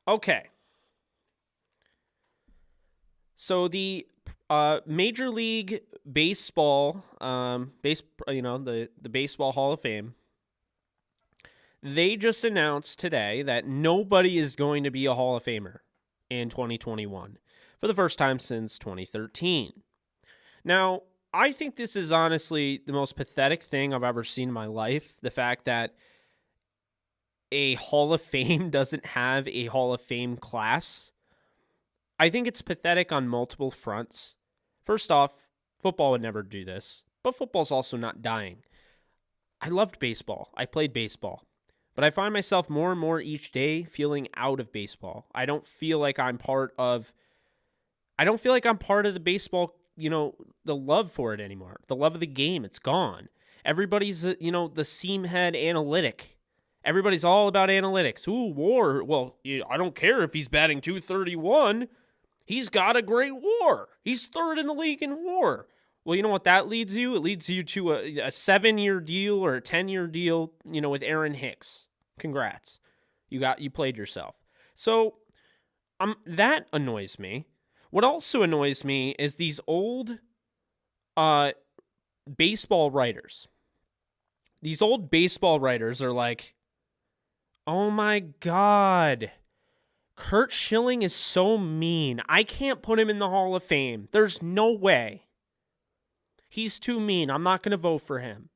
Okay. So the Major League Baseball, the Baseball Hall of Fame, they just announced today that nobody is going to be a Hall of Famer in 2021 for the first time since 2013. Now, I think this is honestly the most pathetic thing I've ever seen in my life. The fact that a Hall of Fame doesn't have a Hall of Fame class. I think it's pathetic on multiple fronts. First off, football would never do this, but football's also not dying. I loved baseball. I played baseball. But I find myself more and more each day feeling out of baseball. I don't feel like I'm part of the baseball, the love for it anymore. The love of the game, it's gone. Everybody's, the seam head analytic. Everybody's all about analytics. Ooh, WAR. Well, I don't care if he's batting 231. He's got a great WAR. He's third in the league in WAR. Well, you know what that leads you? It leads you to a 7-year deal or a 10-year deal, with Aaron Hicks. Congrats. You played yourself. So that annoys me. What also annoys me is these old baseball writers. These old baseball writers are like, oh my God, Curt Schilling is so mean. I can't put him in the Hall of Fame. There's no way. He's too mean. I'm not going to vote for him.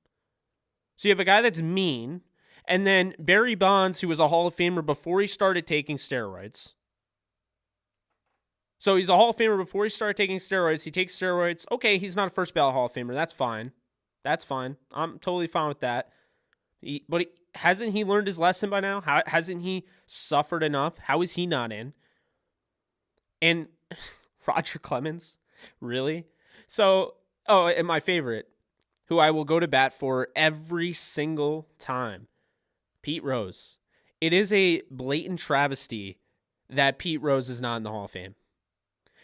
So you have a guy that's mean, and then Barry Bonds, who was a Hall of Famer before he started taking steroids. So he's a Hall of Famer before he started taking steroids. He takes steroids. Okay, he's not a first ballot Hall of Famer. That's fine. That's fine. I'm totally fine with that. Hasn't he learned his lesson by now? Hasn't he suffered enough? How is he not in? And Roger Clemens? Really? So, and my favorite, who I will go to bat for every single time, Pete Rose. It is a blatant travesty that Pete Rose is not in the Hall of Fame.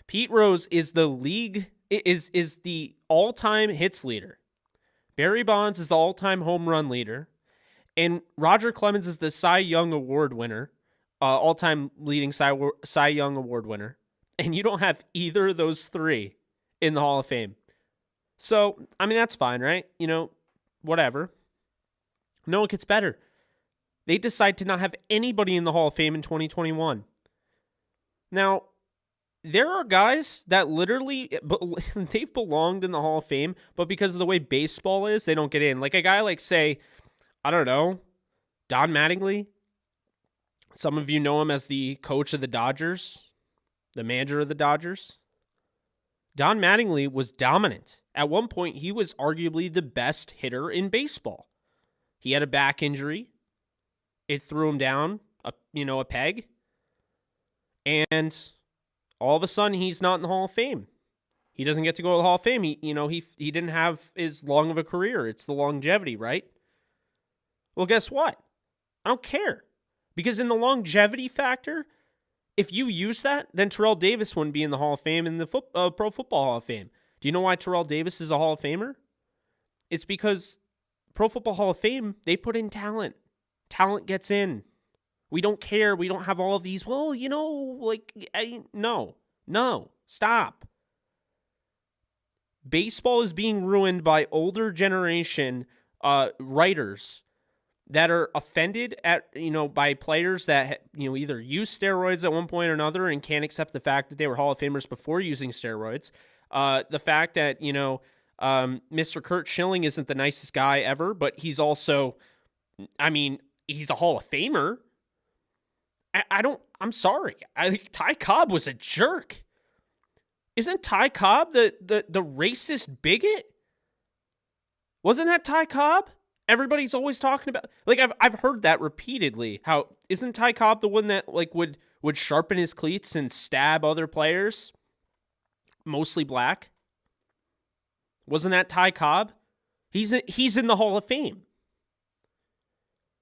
Pete Rose is the all-time hits leader. Barry Bonds is the all-time home run leader. And Roger Clemens is the Cy Young Award winner, all-time leading Cy Young Award winner. And you don't have either of those three in the Hall of Fame. So, that's fine, right? Whatever. No, it gets better. They decide to not have anybody in the Hall of Fame in 2021. Now, there are guys that literally, they've belonged in the Hall of Fame, but because of the way baseball is, they don't get in. Like a guy like, say, I don't know, Don Mattingly. Some of you know him as the coach of the Dodgers, the manager of the Dodgers. Don Mattingly was dominant. At one point, he was arguably the best hitter in baseball. He had a back injury. It threw him down a peg. And all of a sudden, he's not in the Hall of Fame. He doesn't get to go to the Hall of Fame. He didn't have as long of a career. It's the longevity, right? Well, guess what? I don't care. Because in the longevity factor, if you use that, then Terrell Davis wouldn't be in the Hall of Fame and the Pro Football Hall of Fame. Do you know why Terrell Davis is a Hall of Famer? It's because Pro Football Hall of Fame, they put in talent. Talent gets in. We don't care. We don't have all of these, no, stop. Baseball is being ruined by older generation writers that are offended by players that either use steroids at one point or another and can't accept the fact that they were Hall of Famers before using steroids. The fact that Mr. Curt Schilling isn't the nicest guy ever, but he's also, he's a Hall of Famer. I'm sorry. I think Ty Cobb was a jerk. Isn't Ty Cobb the racist bigot? Wasn't that Ty Cobb? Everybody's always talking about, I've heard that repeatedly. How isn't Ty Cobb the one that would sharpen his cleats and stab other players, mostly black? Wasn't that Ty Cobb? He's in the Hall of Fame.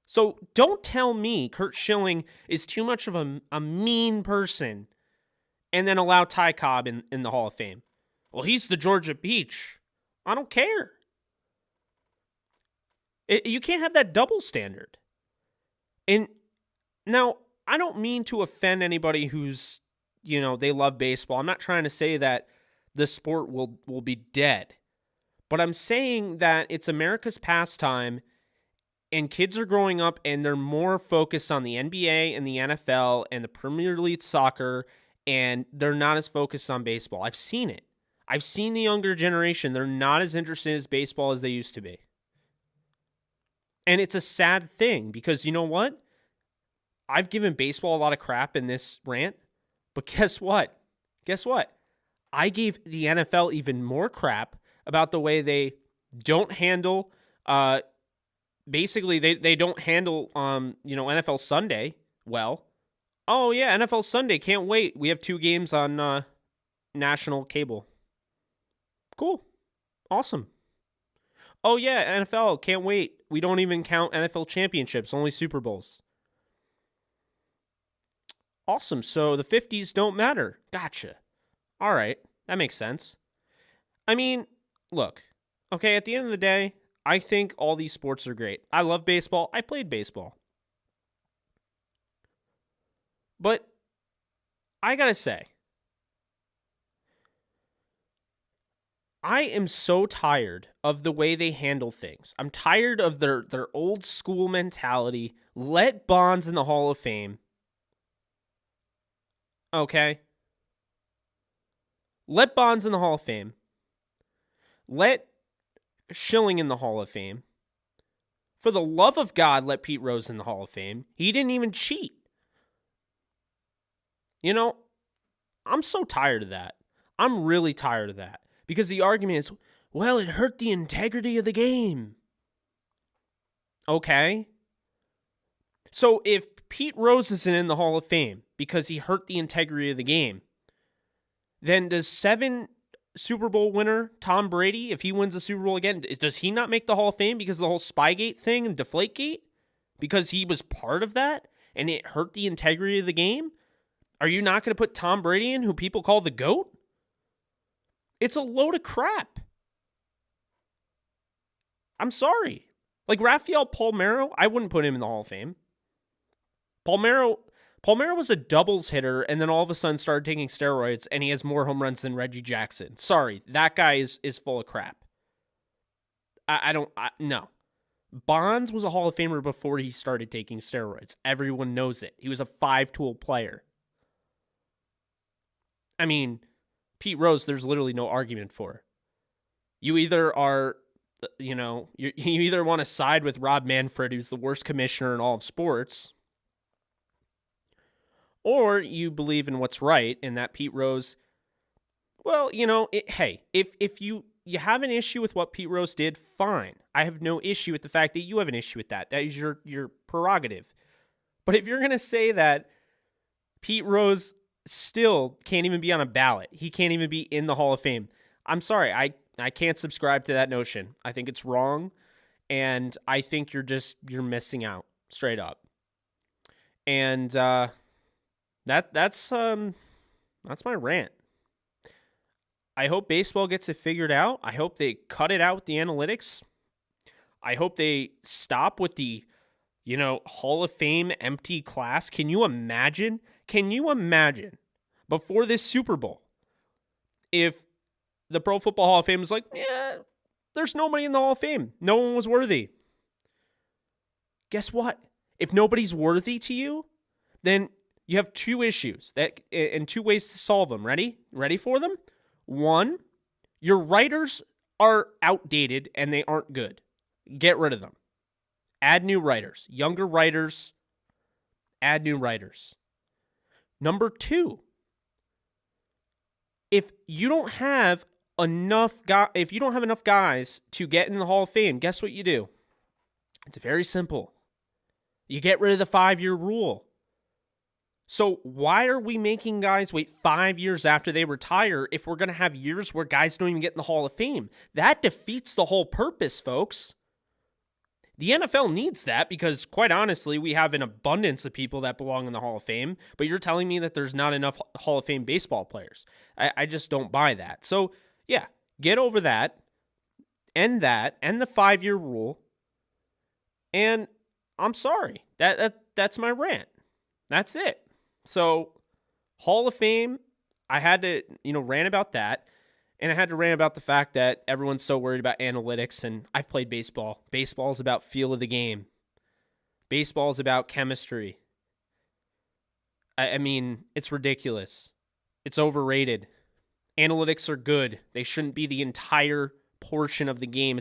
So don't tell me Curt Schilling is too much of a mean person and then allow Ty Cobb in the Hall of Fame. Well, he's the Georgia Peach. I don't care. You can't have that double standard. And now, I don't mean to offend anybody who's, they love baseball. I'm not trying to say that the sport will be dead. But I'm saying that it's America's pastime, and kids are growing up and they're more focused on the NBA and the NFL and the Premier League soccer, and they're not as focused on baseball. I've seen it. I've seen the younger generation. They're not as interested in baseball as they used to be. And it's a sad thing because you know what? I've given baseball a lot of crap in this rant, but guess what? Guess what? I gave the NFL even more crap about the way they don't handle basically they don't handle NFL Sunday well. Oh yeah, NFL Sunday, can't wait. We have 2 games on national cable. Cool. Awesome. Oh yeah, NFL, can't wait. We don't even count NFL championships, only Super Bowls. Awesome. So the 50s don't matter. Gotcha. All right. That makes sense. I mean, look, okay, at the end of the day, I think all these sports are great. I love baseball. I played baseball. But I gotta say, I am so tired of the way they handle things. I'm tired of their old school mentality. Let Bonds in the Hall of Fame. Okay? Let Bonds in the Hall of Fame. Let Schilling in the Hall of Fame. For the love of God, let Pete Rose in the Hall of Fame. He didn't even cheat. I'm so tired of that. I'm really tired of that. Because the argument is, well, it hurt the integrity of the game. Okay. So if Pete Rose isn't in the Hall of Fame because he hurt the integrity of the game, then does 7 Super Bowl winner Tom Brady, if he wins the Super Bowl again, does he not make the Hall of Fame because of the whole Spygate thing and Deflategate? Because he was part of that and it hurt the integrity of the game? Are you not going to put Tom Brady in, who people call the GOAT? It's a load of crap. I'm sorry. Like Rafael Palmeiro, I wouldn't put him in the Hall of Fame. Palmeiro was a doubles hitter and then all of a sudden started taking steroids and he has more home runs than Reggie Jackson. Sorry, that guy is full of crap. No. Bonds was a Hall of Famer before he started taking steroids. Everyone knows it. He was a 5-tool player. I mean, Pete Rose, there's literally no argument for. You either are, you either want to side with Rob Manfred, who's the worst commissioner in all of sports, or you believe in what's right and that Pete Rose, well, hey, if you have an issue with what Pete Rose did, fine. I have no issue with the fact that you have an issue with that. That is your prerogative. But if you're going to say that Pete Rose still can't even be on a ballot, he can't even be in the Hall of Fame, I'm sorry, I can't subscribe to that notion. I think it's wrong, and I think you're missing out, straight up. And that's my rant. I hope baseball gets it figured out. I hope they cut it out with the analytics. I hope they stop with the, Hall of Fame empty class. Can you imagine before this Super Bowl if the Pro Football Hall of Fame was like, yeah, there's nobody in the Hall of Fame. No one was worthy. Guess what? If nobody's worthy to you, then you have 2 issues and 2 ways to solve them. Ready? Ready for them? 1, your writers are outdated and they aren't good. Get rid of them. Add new writers. Younger writers. Add new writers. Number 2, if you don't have enough guys to get in the Hall of Fame, guess what you do? It's very simple. You get rid of the 5-year rule. So why are we making guys wait 5 years after they retire if we're going to have years where guys don't even get in the Hall of Fame? That defeats the whole purpose, folks. The NFL needs that because, quite honestly, we have an abundance of people that belong in the Hall of Fame, but you're telling me that there's not enough Hall of Fame baseball players. I just don't buy that. So, yeah, get over that, end the 5-year rule, and I'm sorry. That's my rant. That's it. So, Hall of Fame, I had to, rant about that. And I had to rant about the fact that everyone's so worried about analytics. And I've played baseball. Baseball is about feel of the game, baseball is about chemistry. I mean, it's ridiculous. It's overrated. Analytics are good. They shouldn't be the entire portion of the game.